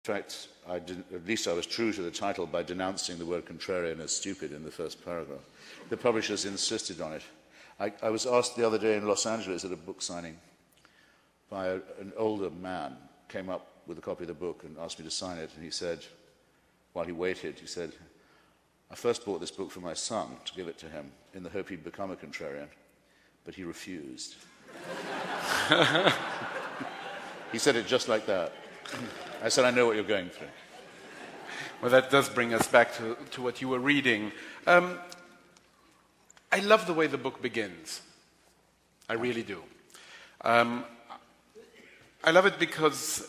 In fact, at least I was true to the title by denouncing the word contrarian as stupid in the first paragraph. The publishers insisted on it. I was asked the other day in Los Angeles at a book signing by an older man, came up with a copy of the book and asked me to sign it, and he said, while he waited, he said, "I first bought this book for my son to give it to him in the hope he'd become a contrarian, but he refused." He said it just like that. I said, "I know what you're going through." Well, that does bring us back to what you were reading. I love the way the book begins. I really do. I love it because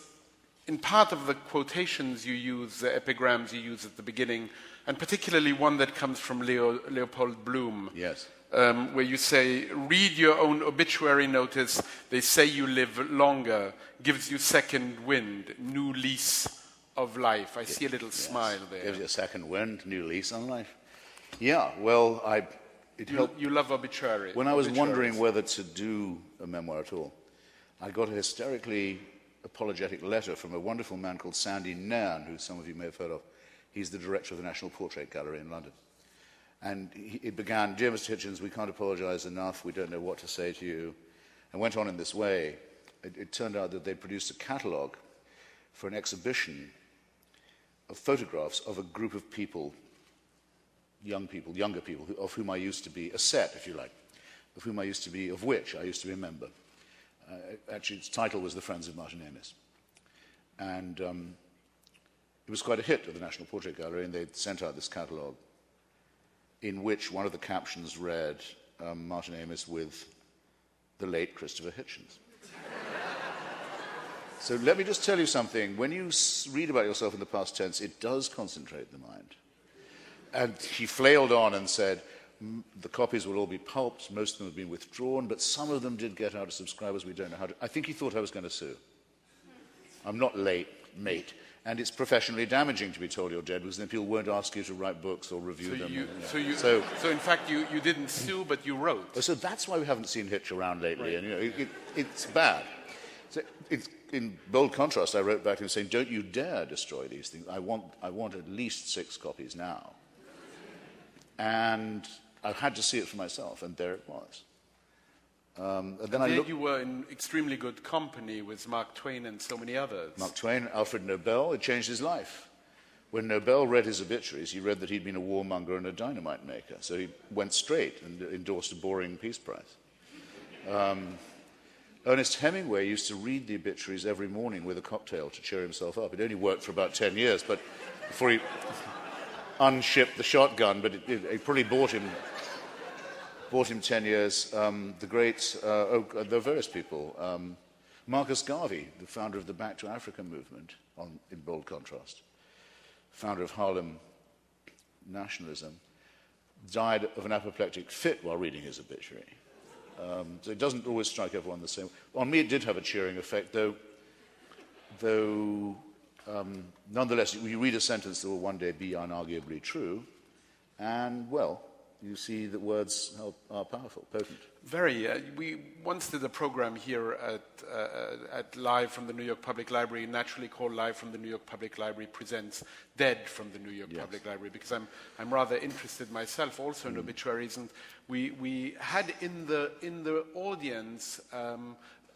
in part of the quotations you use, the epigrams you use at the beginning, and particularly one that comes from Leopold Bloom, yes, where you say, "Read your own obituary notice. They say you live longer. Gives you second wind, new lease of life." I see a little smile there. Gives you a second wind, new lease on life. Yeah, well, You love obituaries. When I was wondering whether to do a memoir at all, I got a hysterically apologetic letter from a wonderful man called Sandy Nairn, who some of you may have heard of. He's the director of the National Portrait Gallery in London. And it began, "Dear Mr. Hitchens, we can't apologize enough. We don't know what to say to you." And went on in this way. It turned out that they produced a catalogue for an exhibition of photographs of a group of people, younger people, of whom I used to be, a set, if you like, of which I used to be a member. Actually, its title was The Friends of Martin Amis. And it was quite a hit at the National Portrait Gallery, and they'd sent out this catalogue in which one of the captions read, Martin Amis with the late Christopher Hitchens. So let me just tell you something. When you read about yourself in the past tense, it does concentrate the mind. And he flailed on and said, the copies will all be pulped, most of them have been withdrawn, but some of them did get out to subscribers, we don't know how to. I think he thought I was going to sue. I'm not late, mate. And it's professionally damaging to be told you're dead, because then people won't ask you to write books or review them. So in fact, you didn't sue, but you wrote. So that's why we haven't seen Hitch around lately. Right. And it's bad. So in bold contrast, I wrote back to him saying, "Don't you dare destroy these things. I want at least 6 copies now." And I had to see it for myself, and there it was. And then you were in extremely good company with Mark Twain and so many others. Mark Twain, Alfred Nobel, it changed his life. When Nobel read his obituaries, he read that he'd been a warmonger and a dynamite maker, so he went straight and endorsed a boring Peace Prize. Ernest Hemingway used to read the obituaries every morning with a cocktail to cheer himself up. It only worked for about 10 years, but before he unshipped the shotgun, but it probably bought him 10 years. The great, there are various people. Marcus Garvey, the founder of the Back to Africa movement, in bold contrast, founder of Harlem nationalism, died of an apoplectic fit while reading his obituary. So it doesn't always strike everyone the same. On me it did have a cheering effect, though nonetheless, you read a sentence that will one day be unarguably true, and, well, you see that words are powerful, potent. Very. We once did a program here at Live from the New York Public Library, naturally called Live from the New York Public Library Presents Dead from the New York Public Library, because I'm rather interested myself also in obituaries, and we had in the audience.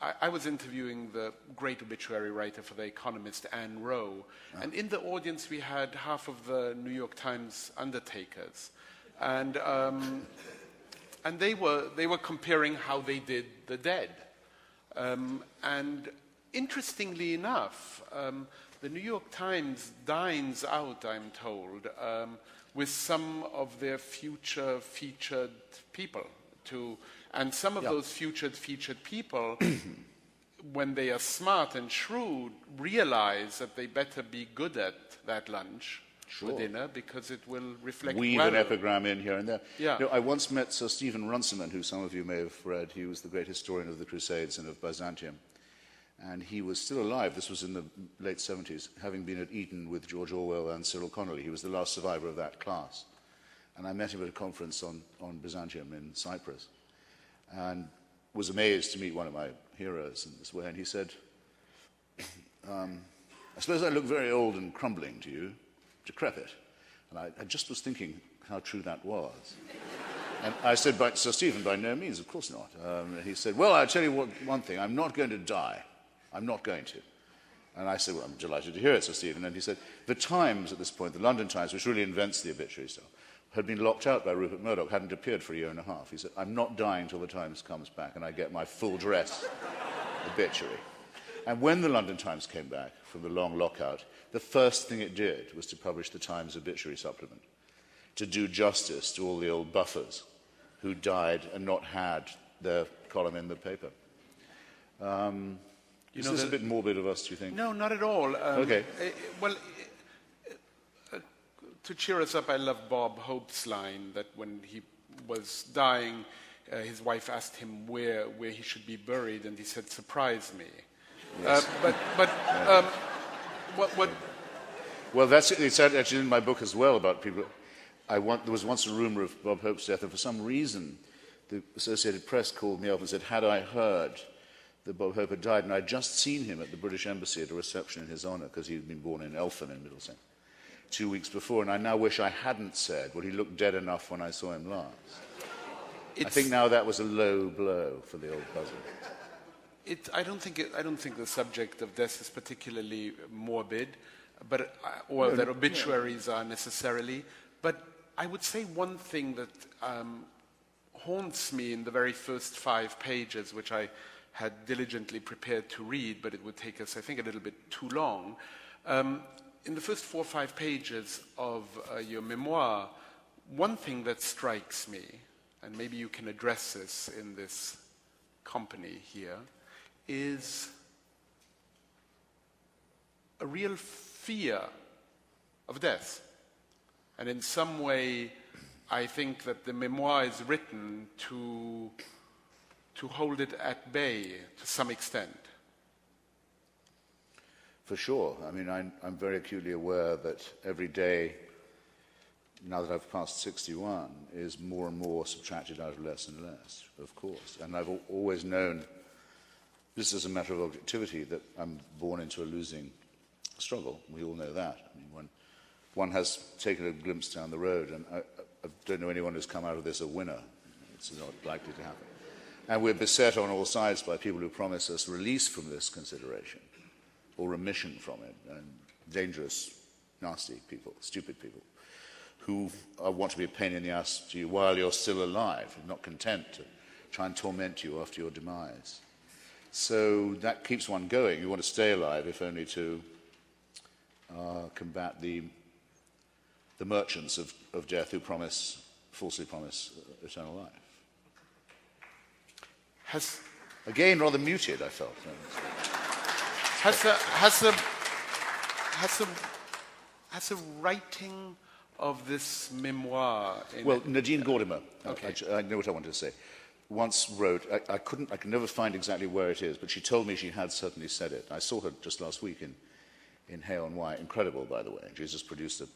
I was interviewing the great obituary writer for The Economist, Anne Rowe, and in the audience we had half of the New York Times undertakers, and they were comparing how they did the dead, and interestingly enough, the New York Times dines out, I'm told, with some of their future featured people and some of those featured people, when they are smart and shrewd, realize that they better be good at that lunch or dinner, because it will reflect Weave an epigram in here and there. Yeah. You know, I once met Sir Stephen Runciman, who some of you may have read. He was the great historian of the Crusades and of Byzantium. And he was still alive. This was in the late 70s, having been at Eton with George Orwell and Cyril Connolly. He was the last survivor of that class. And I met him at a conference on Byzantium in Cyprus, and was amazed to meet one of my heroes in this way. And he said, I suppose I look very old and crumbling to you, decrepit. And I just was thinking how true that was. And I said, Sir Stephen, by no means, of course not. He said, well, I'll tell you one thing, I'm not going to die. I'm not going to. And I said, well, I'm delighted to hear it, Sir Stephen. And he said, the Times at this point, the London Times, which really invents the obituary style, had been locked out by Rupert Murdoch, hadn't appeared for a year and a half. He said, I'm not dying till the Times comes back and I get my full dress obituary. And when the London Times came back from the long lockout, the first thing it did was to publish the Times obituary supplement, to do justice to all the old buffers who died and not had their column in the paper. Is this a bit morbid of us, do you think? No, not at all. Okay. To cheer us up, I love Bob Hope's line that when he was dying, his wife asked him where he should be buried, and he said, surprise me. Yes. Well, it's actually in my book as well about people. There was once a rumor of Bob Hope's death, and for some reason, the Associated Press called me up and said, had I heard that Bob Hope had died, and I'd just seen him at the British Embassy at a reception in his honour, because he'd been born in Eltham in Middlesex 2 weeks before, and I now wish I hadn't said, well, he looked dead enough when I saw him last. I think now that was a low blow for the old buzzer. I don't think the subject of death is particularly morbid, or that obituaries are necessarily. But I would say one thing that haunts me in the very first 5 pages, which I had diligently prepared to read, but it would take us, I think, a little bit too long. In the first 4 or 5 pages of your memoir, one thing that strikes me, and maybe you can address this in this company here, is a real fear of death. And in some way, I think that the memoir is written to hold it at bay to some extent. For sure. I mean, I'm very acutely aware that every day, now that I've passed 61, is more and more subtracted out of less and less, of course. And I've always known, this is a matter of objectivity, that I'm born into a losing struggle. We all know that. I mean, when one has taken a glimpse down the road, and I don't know anyone who's come out of this a winner. It's not likely to happen. And we're beset on all sides by people who promise us release from this consideration, or remission from it, and dangerous, nasty people, stupid people, who want to be a pain in the ass to you while you're still alive, and not content to try and torment you after your demise. So that keeps one going. You want to stay alive, if only to combat the merchants of death who falsely promise eternal life. Again, rather muted, I felt. Has the writing of this memoir... Well, Nadine Gordimer, okay. I know what I wanted to say, once wrote, I could never find exactly where it is, but she told me she had certainly said it. I saw her just last week in Hay on Wye. Incredible, by the way. She's just produced a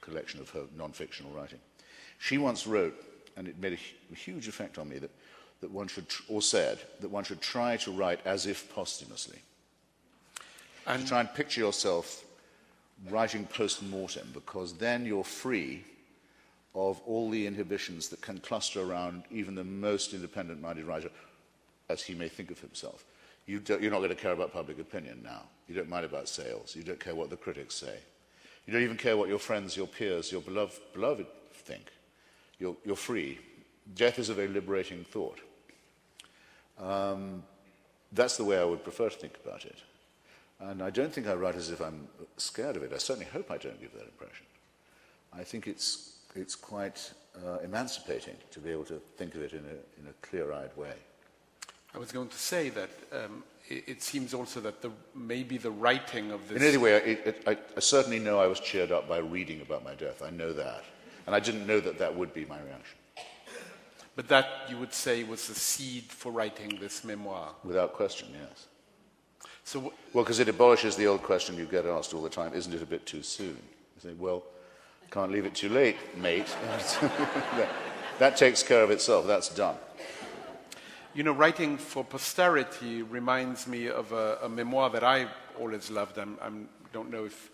collection of her non-fictional writing. She once wrote, and it made a huge effect on me, that one should, or said, that one should try to write as if posthumously. And to try and picture yourself writing post-mortem, because then you're free of all the inhibitions that can cluster around even the most independent-minded writer, as he may think of himself. You're not going to care about public opinion now. You don't mind about sales. You don't care what the critics say. You don't even care what your friends, your peers, your beloved think. You're free. Death is a very liberating thought. That's the way I would prefer to think about it. And I don't think I write as if I'm scared of it. I certainly hope I don't give that impression. I think it's quite emancipating to be able to think of it in a clear-eyed way. I was going to say that it seems also that maybe the writing of this... In any way, I certainly know I was cheered up by reading about my death. I know that. And I didn't know that would be my reaction. But that, you would say, was the seed for writing this memoir? Without question, yes. So well, because it abolishes the old question you get asked all the time, isn't it a bit too soon? You say, well, can't leave it too late, mate. That takes care of itself. That's done. You know, writing for posterity reminds me of a memoir that I always loved. I'm don't know if